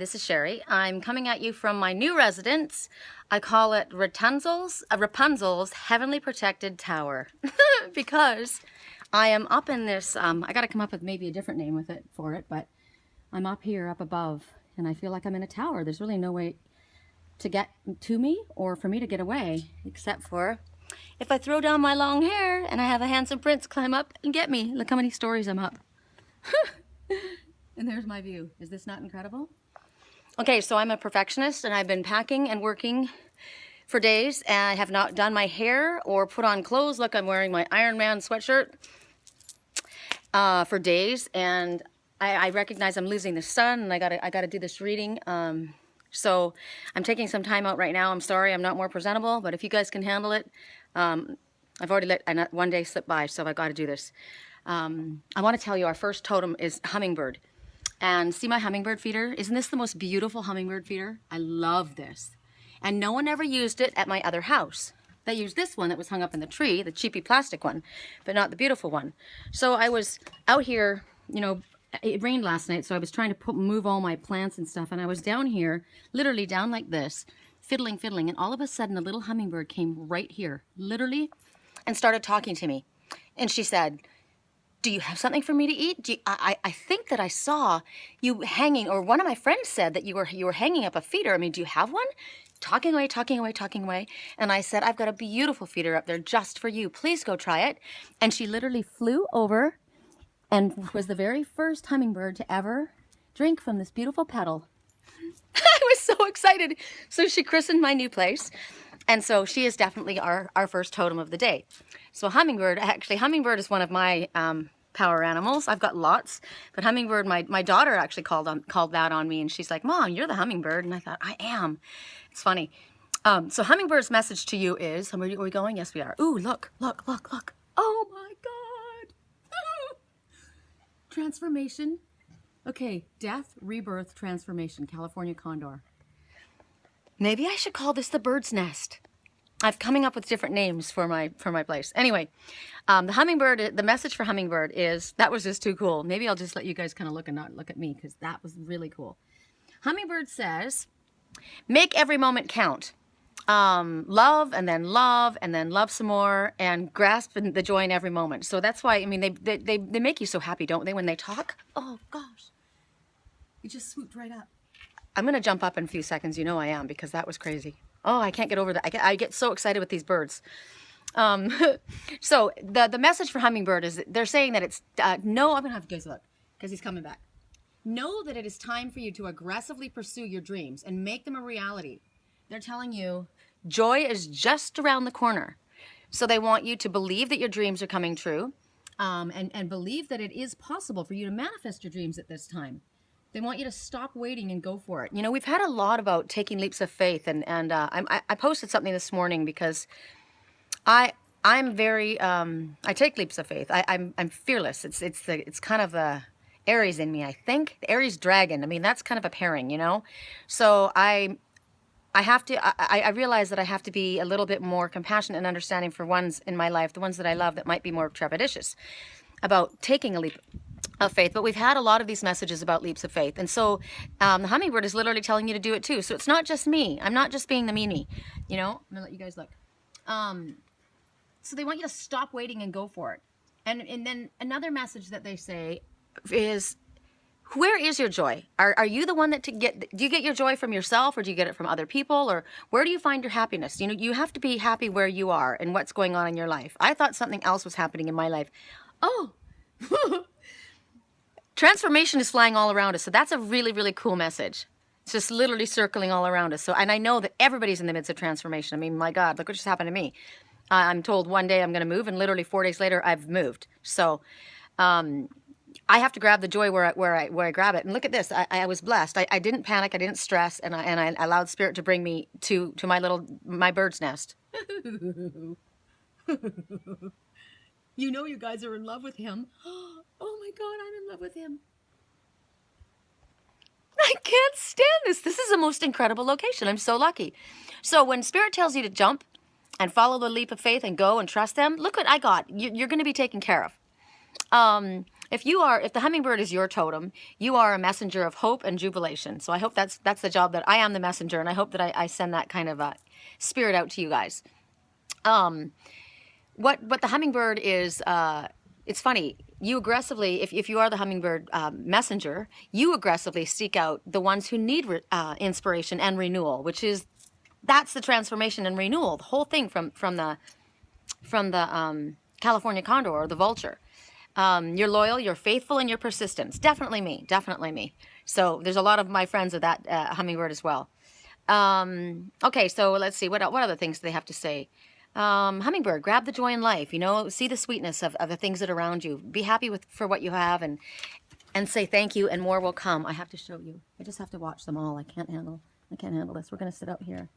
this is Sherry. I'm coming at you from my new residence. I call it Rapunzel's Heavenly Protected Tower because I am up in this, I gotta come up with maybe a different name for it, but I'm up here, up above, and I feel like I'm in a tower. There's really no way to get to me or for me to get away, except for if I throw down my long hair and I have a handsome prince climb up and get me. Look how many stories I'm up. And there's my view. Is this not incredible? Okay, so I'm a perfectionist and I've been packing and working for days and I have not done my hair or put on clothes. Look, I'm wearing my Iron Man sweatshirt for days, and I recognize I'm losing the sun and I gotta do this reading. So I'm taking some time out right now. I'm sorry I'm not more presentable, but if you guys can handle it, I've already let one day slip by, so I gotta do this. I want to tell you our first totem is hummingbird. And see my hummingbird feeder? Isn't this the most beautiful hummingbird feeder? I love this. And no one ever used it at my other house. They used this one that was hung up in the tree, the cheapy plastic one, but not the beautiful one. So I was out here, you know, it rained last night, so I was trying to move all my plants and stuff, and I was down here, literally down like this, fiddling, and all of a sudden a little hummingbird came right here, literally, and started talking to me. And she said, "Do you have something for me to eat? I think that I saw you hanging, or one of my friends said that you were hanging up a feeder. I mean, do you have one?" Talking away. And I said, "I've got a beautiful feeder up there just for you. Please go try it." And she literally flew over and was the very first hummingbird to ever drink from this beautiful petal. I was so excited. So she christened my new place. And so she is definitely our first totem of the day. So hummingbird is one of my power animals. I've got lots, but hummingbird, my daughter actually called that on me, and she's like, "Mom, you're the hummingbird." And I thought, I am. It's funny. So hummingbird's message to you is, are we going? Yes, we are. Ooh, look. Oh my God. Transformation. Okay, death, rebirth, transformation, California condor. Maybe I should call this the bird's nest. I'm coming up with different names for my place. Anyway, the hummingbird, the message for hummingbird is, that was just too cool. Maybe I'll just let you guys kind of look and not look at me, because that was really cool. Hummingbird says, make every moment count. Love and then love some more, and grasp the joy in every moment. So that's why, I mean, they make you so happy, don't they, when they talk? Oh gosh, you just swooped right up. I'm gonna jump up in a few seconds. You know I am, because that was crazy. Oh, I can't get over that. I get so excited with these birds. So the message for hummingbird is they're saying that it's no. I'm gonna have you guys look, because he's coming back. Know that it is time for you to aggressively pursue your dreams and make them a reality. They're telling you joy is just around the corner. So they want you to believe that your dreams are coming true, and believe that it is possible for you to manifest your dreams at this time. They want you to stop waiting and go for it. You know, we've had a lot about taking leaps of faith, and I posted something this morning because I'm very I take leaps of faith. I'm fearless. It's kind of the Aries in me, I think. The Aries dragon. I mean, that's kind of a pairing, you know. So I realize that I have to be a little bit more compassionate and understanding for ones in my life, the ones that I love, that might be more trepidatious about taking a leap of faith. But we've had a lot of these messages about leaps of faith, and so the hummingbird is literally telling you to do it too. So it's not just me. I'm not just being the meanie, you know. I'm gonna let you guys look. So they want you to stop waiting and go for it. And then another message that they say is, where is your joy? Are you the one do you get your joy from yourself, or do you get it from other people, or where do you find your happiness? You know, you have to be happy where you are and what's going on in your life. I thought something else was happening in my life. Oh. Transformation is flying all around us. So that's a really, really cool message. It's just literally circling all around us. So, and I know that everybody's in the midst of transformation. I mean, my God, look what just happened to me. I'm told one day I'm going to move, and literally 4 days later I've moved. So, I have to grab the joy where I grab it. And look at this. I was blessed. I didn't panic. I didn't stress, and I allowed Spirit to bring me to my bird's nest. You know, you guys are in love with him. Oh my God, I'm in love with him. I can't stand this. This is the most incredible location. I'm so lucky. So when Spirit tells you to jump and follow the leap of faith and go and trust them, look what I got. You're going to be taken care of. if the hummingbird is your totem, you are a messenger of hope and jubilation. So I hope that's the job, that I am the messenger, and I hope that I send that kind of spirit out to you guys. What the hummingbird is, it's funny. You aggressively, if you are the hummingbird messenger, you aggressively seek out the ones who need inspiration and renewal, that's the transformation and renewal. The whole thing from the California condor or the vulture. You're loyal, you're faithful, and you're persistent. Definitely me, definitely me. So there's a lot of my friends of that hummingbird as well. Okay, so let's see, what other things do they have to say? Hummingbird, grab the joy in life, see the sweetness of the things that are around you. Be happy for what you have, and say thank you, and more will come. I have to show you. I just have to watch them all. I can't handle this. We're going to sit out here.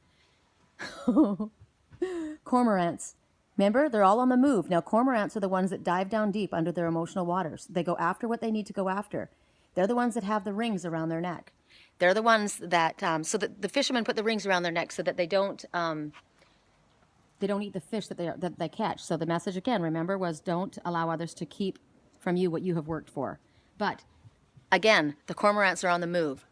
Cormorants. Remember, they're all on the move. Now, cormorants are the ones that dive down deep under their emotional waters. They go after what they need to go after. They're the ones that have the rings around their neck. They're the ones that, so that the fishermen put the rings around their neck so that they don't eat the fish that they catch. So the message, again, remember, was don't allow others to keep from you what you have worked for. But, again, the cormorants are on the move.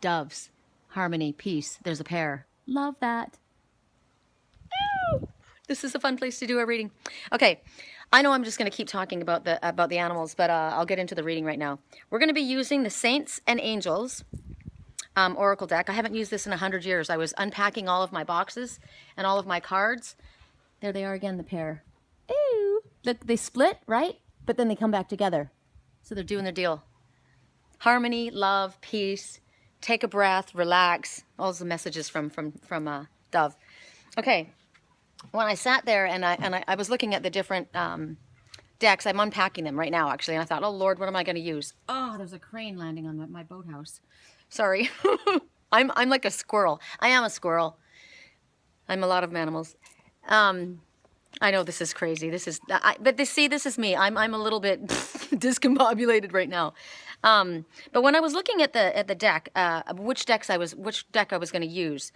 Doves, harmony, peace. There's a pair. Love that. Ooh, this is a fun place to do a reading. Okay, I know I'm just going to keep talking about the animals, but I'll get into the reading right now. We're going to be using the Saints and Angels Oracle deck. I haven't used this in 100 years. I was unpacking all of my boxes and all of my cards. There they are again, the pair. Ooh, look, they split, right? But then they come back together. So they're doing their deal. Harmony, love, peace. Take a breath, relax. All the messages from Dove. Okay, when I sat there and I was looking at the different decks, I'm unpacking them right now, actually, and I thought, oh Lord, what am I going to use? Oh, there's a crane landing on my boathouse. Sorry, I'm like a squirrel. I am a squirrel. I'm a lot of animals. I know this is crazy. This is, this is me. I'm a little bit discombobulated right now. But when I was looking at the deck, which deck I was going to use,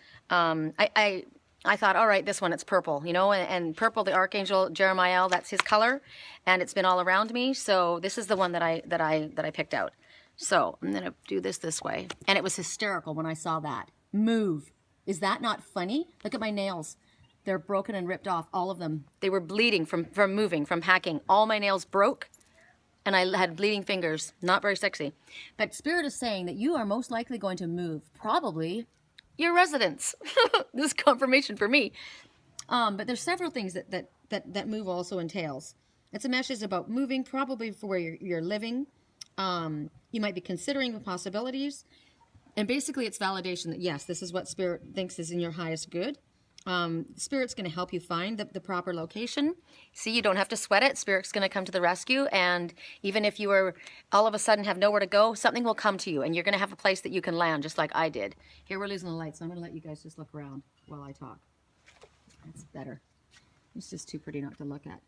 I thought, all right, this one, it's purple, and purple, the Archangel Jeremiah, that's his color, and it's been all around me. So this is the one that I picked out. So I'm gonna do this way, and it was hysterical when I saw that move. Is that not funny? Look at my nails. They're broken and ripped off, all of them. They were bleeding from moving, from hacking. All my nails broke, and I had bleeding fingers. Not very sexy. But Spirit is saying that you are most likely going to move, probably your residence. This is confirmation for me. But there's several things that move also entails. It's a message about moving, probably for where you're living. You might be considering the possibilities. And basically it's validation that, yes, this is what Spirit thinks is in your highest good. Spirit's going to help you find the proper location. See, you don't have to sweat it. Spirit's going to come to the rescue. And even if you are all of a sudden have nowhere to go, something will come to you. And you're going to have a place that you can land, just like I did. Here, we're losing the light, so I'm going to let you guys just look around while I talk. That's better. It's just too pretty not to look at.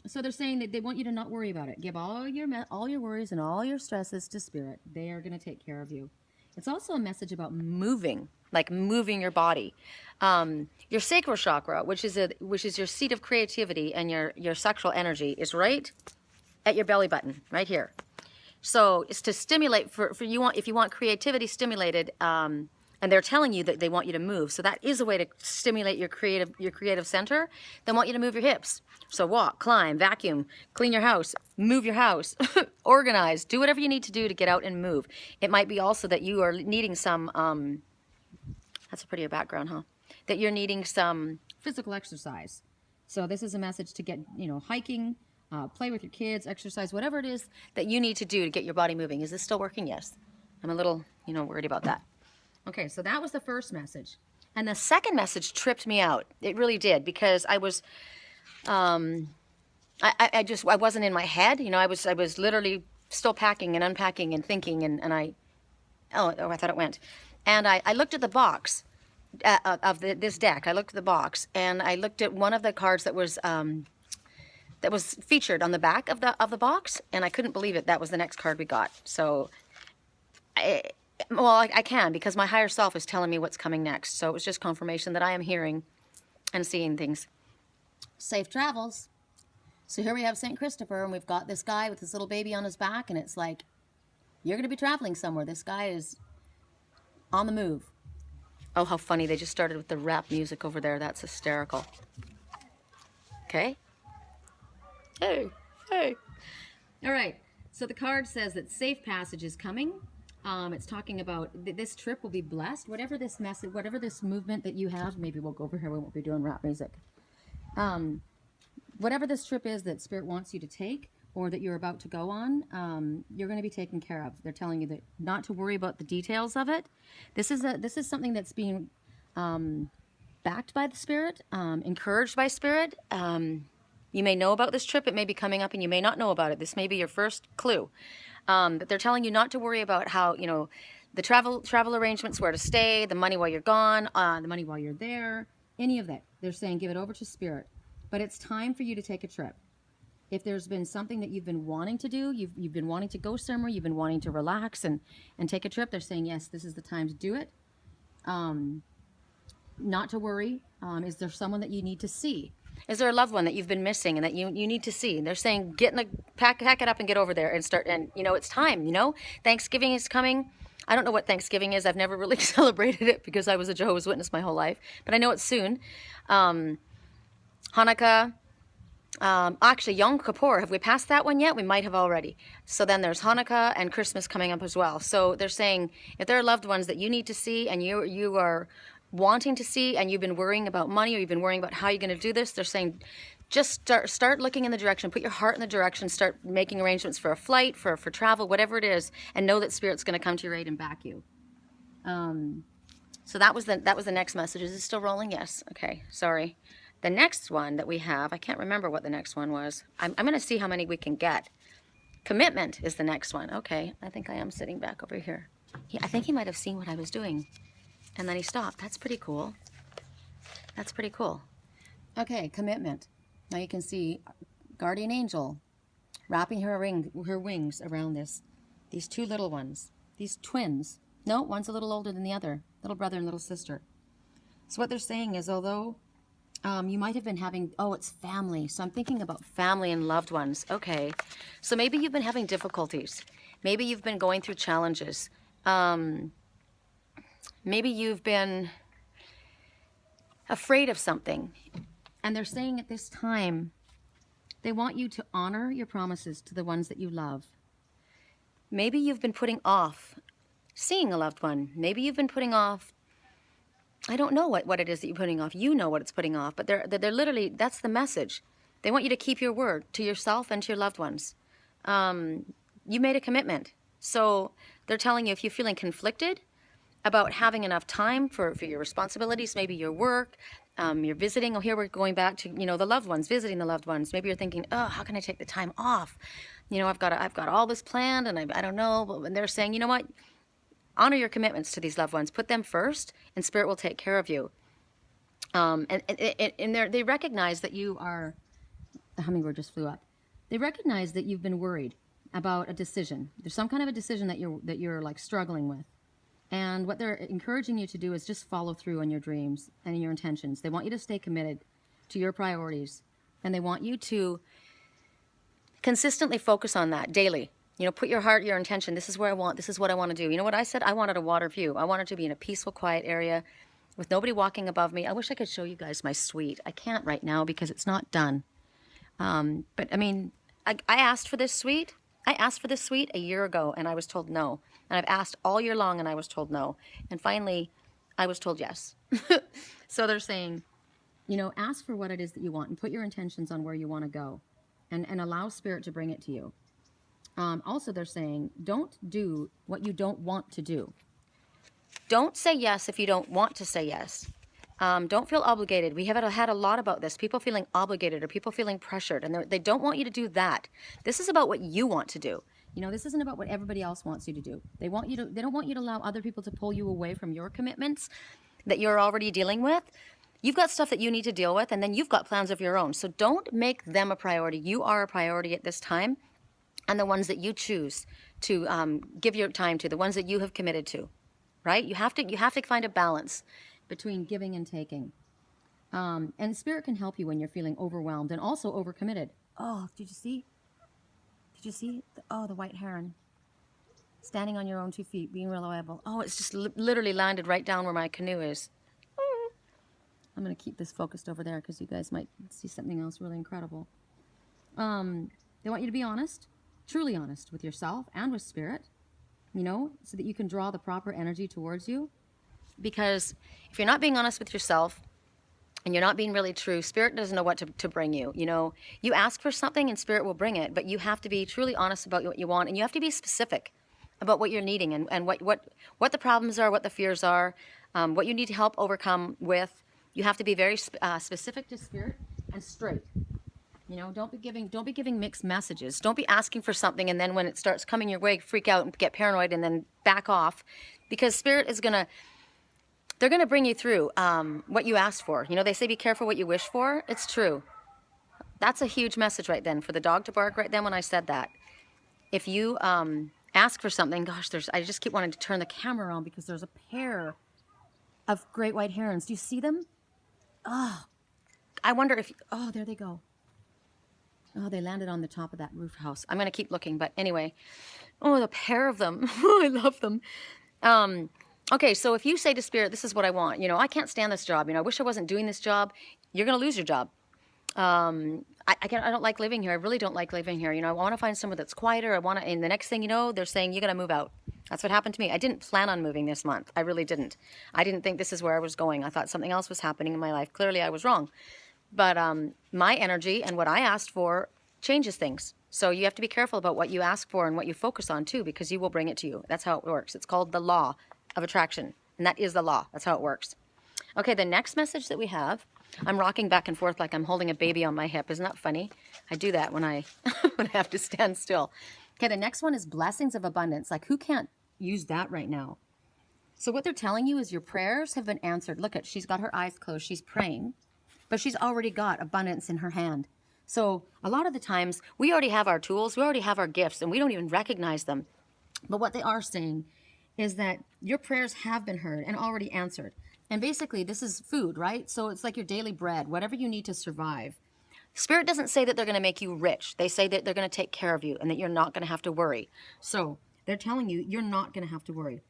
So they're saying that they want you to not worry about it. Give all your worries and all your stresses to Spirit. They are going to take care of you. It's also a message about moving, like moving your body. Your sacral chakra, which is your seat of creativity and your sexual energy, is right at your belly button, right here. So it's to stimulate if you want creativity stimulated. And they're telling you that they want you to move. So that is a way to stimulate your creative center. They want you to move your hips. So walk, climb, vacuum, clean your house, move your house, organize, do whatever you need to do to get out and move. It might be also that you are needing some, that's a prettier background, huh? That you're needing some physical exercise. So this is a message to get, hiking, play with your kids, exercise, whatever it is that you need to do to get your body moving. Is this still working? Yes. I'm a little, worried about that. Okay, so that was the first message. And the second message tripped me out. It really did, because I was, I wasn't in my head. I was literally still packing and unpacking and thinking, and I thought it went. And I looked at the box of this deck. I looked at the box, and I looked at one of the cards that was featured on the back of the box, and I couldn't believe it. That was the next card we got. So I can, because my higher self is telling me what's coming next. So it was just confirmation that I am hearing and seeing things. Safe travels. So here we have St. Christopher, and we've got this guy with this little baby on his back, and it's like, you're going to be traveling somewhere. This guy is on the move. Oh, how funny. They just started with the rap music over there. That's hysterical. Okay. Hey, hey. All right. So the card says that safe passage is coming. It's talking about this trip will be blessed. Whatever this message, whatever this movement that you have, maybe we'll go over here. We won't be doing rap music. Whatever this trip is that Spirit wants you to take or that you're about to go on, you're going to be taken care of. They're telling you that not to worry about the details of it. This is something that's being backed by the Spirit, encouraged by Spirit. You may know about this trip. It may be coming up and you may not know about it. This may be your first clue. But they're telling you not to worry about how, you know, the travel arrangements, where to stay, the money while you're gone, the money while you're there, any of that. They're saying give it over to Spirit. But it's time for you to take a trip. If there's been something that you've been wanting to do, you've been wanting to go somewhere, you've been wanting to relax and take a trip, they're saying, yes, this is the time to do it. Not to worry. Is there someone that you need to see? Is there a loved one that you've been missing and that you need to see? And they're saying, pack it up and get over there and start. And, you know, it's time, you know. Thanksgiving is coming. I don't know what Thanksgiving is. I've never really celebrated it because I was a Jehovah's Witness my whole life. But I know it's soon. Hanukkah, actually Yom Kippur, have we passed that one yet? We might have already. So then there's Hanukkah and Christmas coming up as well. So they're saying if there are loved ones that you need to see and you are wanting to see and you've been worrying about money or you've been worrying about how you're going to do this, they're saying just start looking in the direction, put your heart in the direction, start making arrangements for a flight, for travel, whatever it is, and know that Spirit's going to come to your aid and back you. So that was the next message. Is it still rolling? Yes. Okay. Sorry. The next one that we have, I can't remember what the next one was. I'm going to see how many we can get. Commitment is the next one. Okay, I think I am sitting back over here. I think he might have seen what I was doing, and then he stopped. That's pretty cool. That's pretty cool. Okay, commitment. Now you can see Guardian Angel wrapping her wings around these two little ones, these twins. No, one's a little older than the other, little brother and little sister. So what they're saying is, although you might have been having, it's family. So I'm thinking about family and loved ones. Okay. So maybe you've been having difficulties. Maybe you've been going through challenges. Maybe you've been afraid of something. And they're saying at this time, they want you to honor your promises to the ones that you love. Maybe you've been putting off seeing a loved one. Maybe you've been putting off, I don't know what it is that you're putting off. You know what it's putting off, but they're literally, that's the message. They want you to keep your word to yourself and to your loved ones. You made a commitment. So they're telling you if you're feeling conflicted about having enough time for your responsibilities, maybe your work, you're visiting. Here we're going back to, the loved ones, visiting the loved ones. Maybe you're thinking, how can I take the time off? I've got all this planned and I don't know. But when they're saying, you know what? Honor your commitments to these loved ones. Put them first, and Spirit will take care of you. And they recognize that you are. The hummingbird just flew up. They recognize that you've been worried about a decision. There's some kind of a decision that you're like struggling with, and what they're encouraging you to do is just follow through on your dreams and your intentions. They want you to stay committed to your priorities, and they want you to consistently focus on that daily. Put your heart, your intention. This is where I want. This is what I want to do. You know what I said? I wanted a water view. I wanted to be in a peaceful, quiet area with nobody walking above me. I wish I could show you guys my suite. I can't right now because it's not done. But I mean, I asked for this suite. I asked for this suite a year ago and I was told no. And I've asked all year long and I was told no. And finally, I was told yes. So they're saying, ask for what it is that you want and put your intentions on where you want to go and allow Spirit to bring it to you. Also, they're saying, don't do what you don't want to do. Don't say yes if you don't want to say yes. Don't feel obligated. We have had a lot about this. People feeling obligated or people feeling pressured, and they don't want you to do that. This is about what you want to do. This isn't about what everybody else wants you to do. They don't want you to allow other people to pull you away from your commitments that you're already dealing with. You've got stuff that you need to deal with, and then you've got plans of your own. So don't make them a priority. You are a priority at this time. And the ones that you choose to give your time to, the ones that you have committed to, right? You have to find a balance between giving and taking. And Spirit can help you when you're feeling overwhelmed and also overcommitted. Oh, did you see? Did you see? Oh, the white heron. Standing on your own 2 feet, being reliable. Oh, it's just literally landed right down where my canoe is. I'm going to keep this focused over there because you guys might see something else really incredible. They want you to be honest, truly honest with yourself and with spirit, you know, so that you can draw the proper energy towards you. Because if you're not being honest with yourself and you're not being really true, spirit doesn't know what to bring you. You know, you ask for something and spirit will bring it, but you have to be truly honest about what you want, and you have to be specific about what you're needing and what the problems are, what the fears are, what you need to help overcome with. You have to be very specific to spirit and straight. You know, don't be giving mixed messages. Don't be asking for something and then when it starts coming your way, freak out and get paranoid and then back off, because spirit is they're gonna bring you through what you asked for. You know, they say be careful what you wish for. It's true. That's a huge message right then for the dog to bark right then when I said that. If you ask for something, gosh, I just keep wanting to turn the camera around because there's a pair of great white herons. Do you see them? Oh, I wonder if, oh, there they go. Oh, they landed on the top of that roof house. I'm going to keep looking, but anyway. Oh, the pair of them. I love them. Okay, so if you say to spirit, this is what I want. You know, I can't stand this job. You know, I wish I wasn't doing this job. You're going to lose your job. I don't like living here. I really don't like living here. You know, I want to find somewhere that's quieter. And the next thing you know, they're saying, you're going to move out. That's what happened to me. I didn't plan on moving this month. I really didn't. I didn't think this is where I was going. I thought something else was happening in my life. Clearly, I was wrong. But my energy and what I asked for changes things. So you have to be careful about what you ask for and what you focus on, too, because you will bring it to you. That's how it works. It's called the law of attraction. And that is the law. That's how it works. Okay, the next message that we have, I'm rocking back and forth like I'm holding a baby on my hip. Isn't that funny? I do that when I when I have to stand still. Okay, the next one is blessings of abundance. Like, who can't use that right now? So what they're telling you is your prayers have been answered. Look at, she's got her eyes closed. She's praying, but she's already got abundance in her hand. So a lot of the times we already have our tools, we already have our gifts, and we don't even recognize them. But what they are saying is that your prayers have been heard and already answered. And basically, this is food, right? So it's like your daily bread, whatever you need to survive. Spirit doesn't say that they're going to make you rich. They say that they're going to take care of you and that you're not going to have to worry. So they're telling you you're not going to have to worry.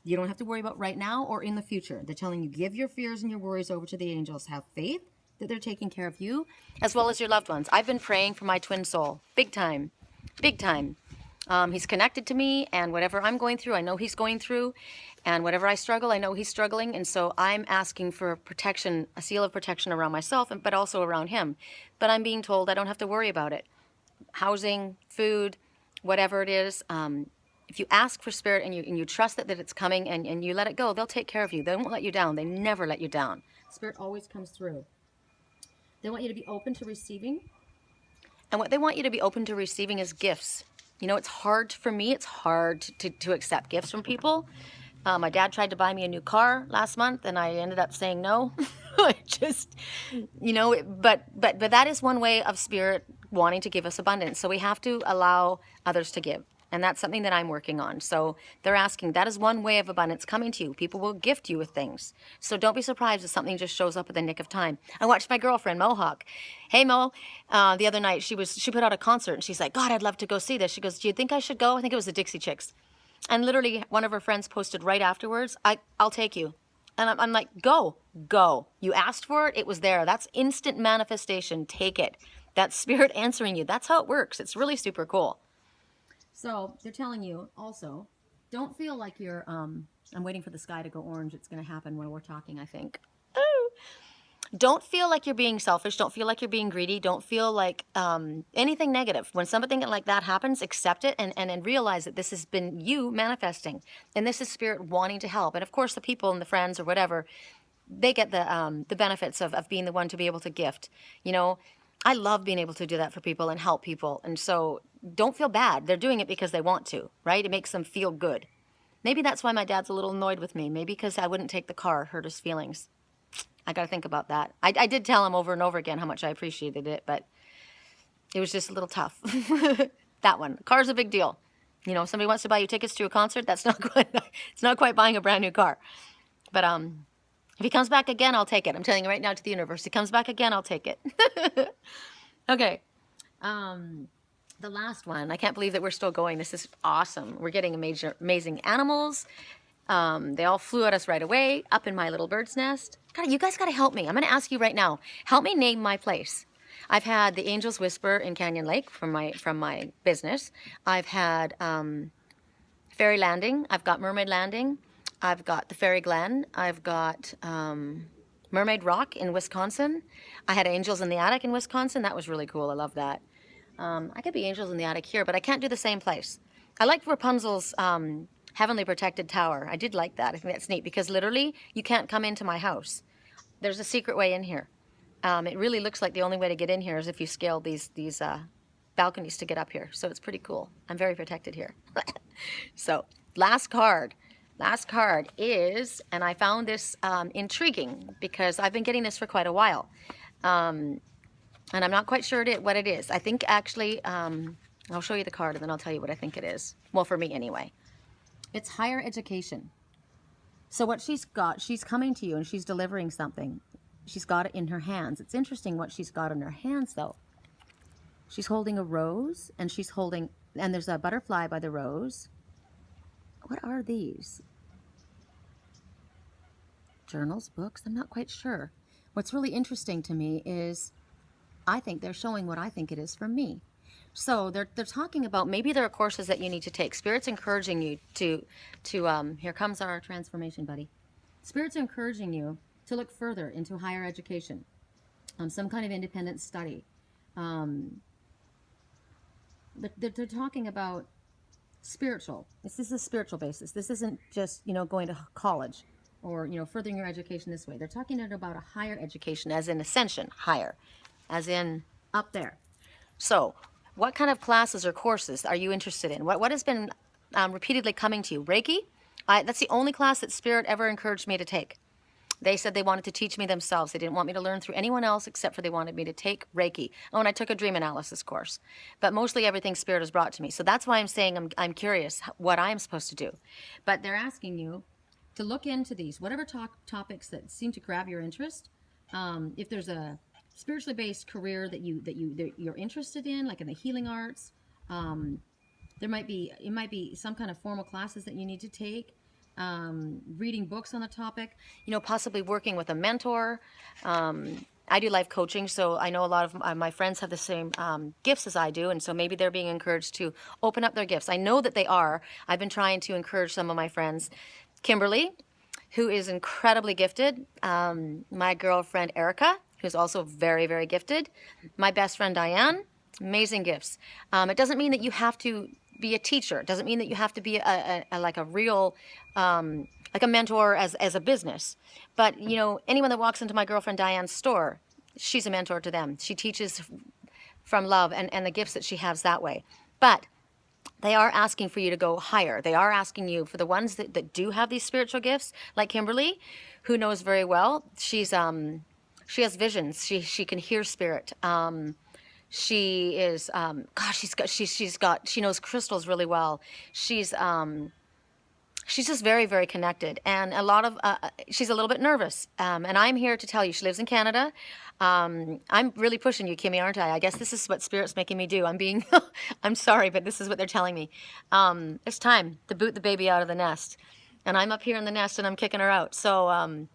You don't have to worry about right now or in the future. They're telling you give your fears and your worries over to the angels. Have faith that they're taking care of you as well as your loved ones. I've been praying for my twin soul. Big time. Big time. He's connected to me, and whatever I'm going through, I know he's going through, and whatever I struggle, I know he's struggling, and so I'm asking for protection, a seal of protection around myself, but also around him. But I'm being told I don't have to worry about it. Housing, food, whatever it is, if you ask for spirit and you trust that it's coming and you let it go, they'll take care of you. They won't let you down. They never let you down. Spirit always comes through. They want you to be open to receiving, and what they want you to be open to receiving is gifts. You know, it's hard for me. It's hard to accept gifts from people. My dad tried to buy me a new car last month, and I ended up saying no. I just, you know, but that is one way of spirit wanting to give us abundance. So we have to allow others to give. And that's something that I'm working on. So they're asking, that is one way of abundance coming to you. People will gift you with things. So don't be surprised if something just shows up at the nick of time. I watched my girlfriend, Mohawk. Hey, Mo, the other night she put out a concert and she's like, God, I'd love to go see this. She goes, do you think I should go? I think it was the Dixie Chicks. And literally one of her friends posted right afterwards, I'll take you. And I'm like, go. You asked for it. It was there. That's instant manifestation. Take it. That's spirit answering you. That's how it works. It's really super cool. So they're telling you also, don't feel like you're, I'm waiting for the sky to go orange. It's going to happen while we're talking, I think. Ooh. Don't feel like you're being selfish. Don't feel like you're being greedy. Don't feel like anything negative. When something like that happens, accept it and realize that this has been you manifesting. And this is spirit wanting to help. And of course, the people and the friends or whatever, they get the benefits of being the one to be able to gift. You know, I love being able to do that for people and help people. And so don't feel bad. They're doing it because they want to, right? It makes them feel good. Maybe that's why my dad's a little annoyed with me. Maybe because I wouldn't take the car, hurt his feelings. I got to think about that. I did tell him over and over again how much I appreciated it, but it was just a little tough. That one. Car's a big deal. You know, if somebody wants to buy you tickets to a concert, that's not quite, it's not quite buying a brand new car. But if he comes back again, I'll take it. I'm telling you right now to the universe. If he comes back again, I'll take it. Okay. The last one, I can't believe that we're still going. This is awesome. We're getting amazing animals. They all flew at us right away, up in my little bird's nest. God, you guys got to help me. I'm going to ask you right now. Help me name my place. I've had the Angel's Whisper in Canyon Lake from my business. I've had Fairy Landing. I've got Mermaid Landing. I've got the Fairy Glen. I've got Mermaid Rock in Wisconsin. I had Angels in the Attic in Wisconsin. That was really cool. I love that. I could be Angels in the Attic here, but I can't do the same place. I liked Rapunzel's Heavenly Protected Tower. I did like that. I think that's neat because literally you can't come into my house. There's a secret way in here. It really looks like the only way to get in here is if you scale these balconies to get up here. So it's pretty cool. I'm very protected here. So last card. Last card is, and I found this intriguing because I've been getting this for quite a while. And I'm not quite sure what it is. I think actually, I'll show you the card and then I'll tell you what I think it is. Well, for me anyway. It's higher education. So what she's got, she's coming to you and she's delivering something. She's got it in her hands. It's interesting what she's got in her hands though. She's holding a rose and and there's a butterfly by the rose. What are these? Journals, books? I'm not quite sure. What's really interesting to me is I think they're showing what I think it is for me. So they're talking about maybe there are courses that you need to take. Spirit's encouraging you to here comes our transformation, buddy. Spirit's encouraging you to look further into higher education, some kind of independent study. They're talking about spiritual. This is a spiritual basis. This isn't just, going to college or, furthering your education this way. They're talking about a higher education, as in ascension, higher, as in up there. So what kind of classes or courses are you interested in? What has been repeatedly coming to you? Reiki? That's the only class that Spirit ever encouraged me to take. They said they wanted to teach me themselves. They didn't want me to learn through anyone else except for they wanted me to take Reiki. Oh, and I took a dream analysis course. But mostly everything Spirit has brought to me. So that's why I'm saying I'm curious what I'm supposed to do. But they're asking you to look into these, whatever topics that seem to grab your interest. If there's a spiritually based career that you're interested in, like in the healing arts, it might be some kind of formal classes that you need to take. Reading books on the topic, possibly working with a mentor. I do life coaching, so I know a lot of my friends have the same gifts as I do, and so maybe they're being encouraged to open up their gifts. I know that they are. I've been trying to encourage some of my friends. Kimberly, who is incredibly gifted. My girlfriend Erica, who's also very, very gifted. My best friend Diane, amazing gifts. It doesn't mean that you have to be a teacher. It doesn't mean that you have to be like a real, like a mentor as a business. But, anyone that walks into my girlfriend Diane's store, she's a mentor to them. She teaches from love and the gifts that she has that way. But they are asking for you to go higher. They are asking you, for the ones that do have these spiritual gifts, like Kimberly, who knows very well, she has visions. She can hear spirit. She is, she knows crystals really well. She's just very, very connected, and she's a little bit nervous. And I'm here to tell you, she lives in Canada. I'm really pushing you, Kimmy, aren't I? I guess this is what Spirit's making me do. I'm sorry, but this is what they're telling me. It's time to boot the baby out of the nest, and I'm up here in the nest and I'm kicking her out. So,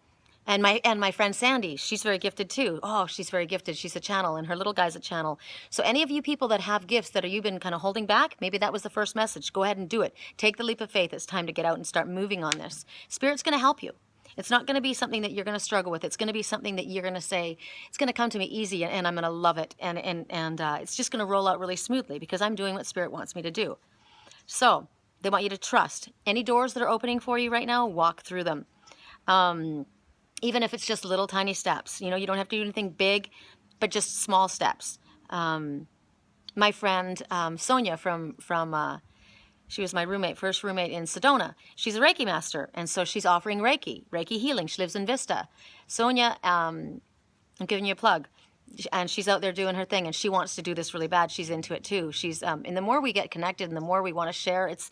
and my friend Sandy, she's very gifted too. Oh, she's very gifted. She's a channel, and her little guy's a channel. So any of you people that have gifts that you've been kind of holding back, maybe that was the first message. Go ahead and do it. Take the leap of faith. It's time to get out and start moving on this. Spirit's going to help you. It's not going to be something that you're going to struggle with. It's going to be something that you're going to say, it's going to come to me easy, and I'm going to love it. And it's just going to roll out really smoothly because I'm doing what Spirit wants me to do. So they want you to trust. Any doors that are opening for you right now, walk through them. Even if it's just little tiny steps. You don't have to do anything big, but just small steps. My friend Sonia from she was my first roommate in Sedona. She's a Reiki master, and so she's offering Reiki healing. She lives in Vista. Sonia, I'm giving you a plug, and she's out there doing her thing, and she wants to do this really bad. She's into it too. She's and the more we get connected, and the more we want to share, it's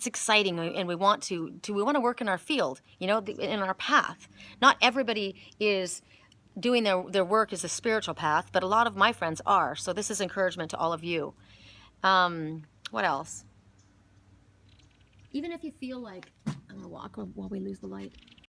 exciting, and we want to work in our field, in our path. Not everybody is doing their work is the spiritual path, but a lot of my friends are. So this is encouragement to all of you. What else? Even if you feel like, I'm gonna walk while we lose the light.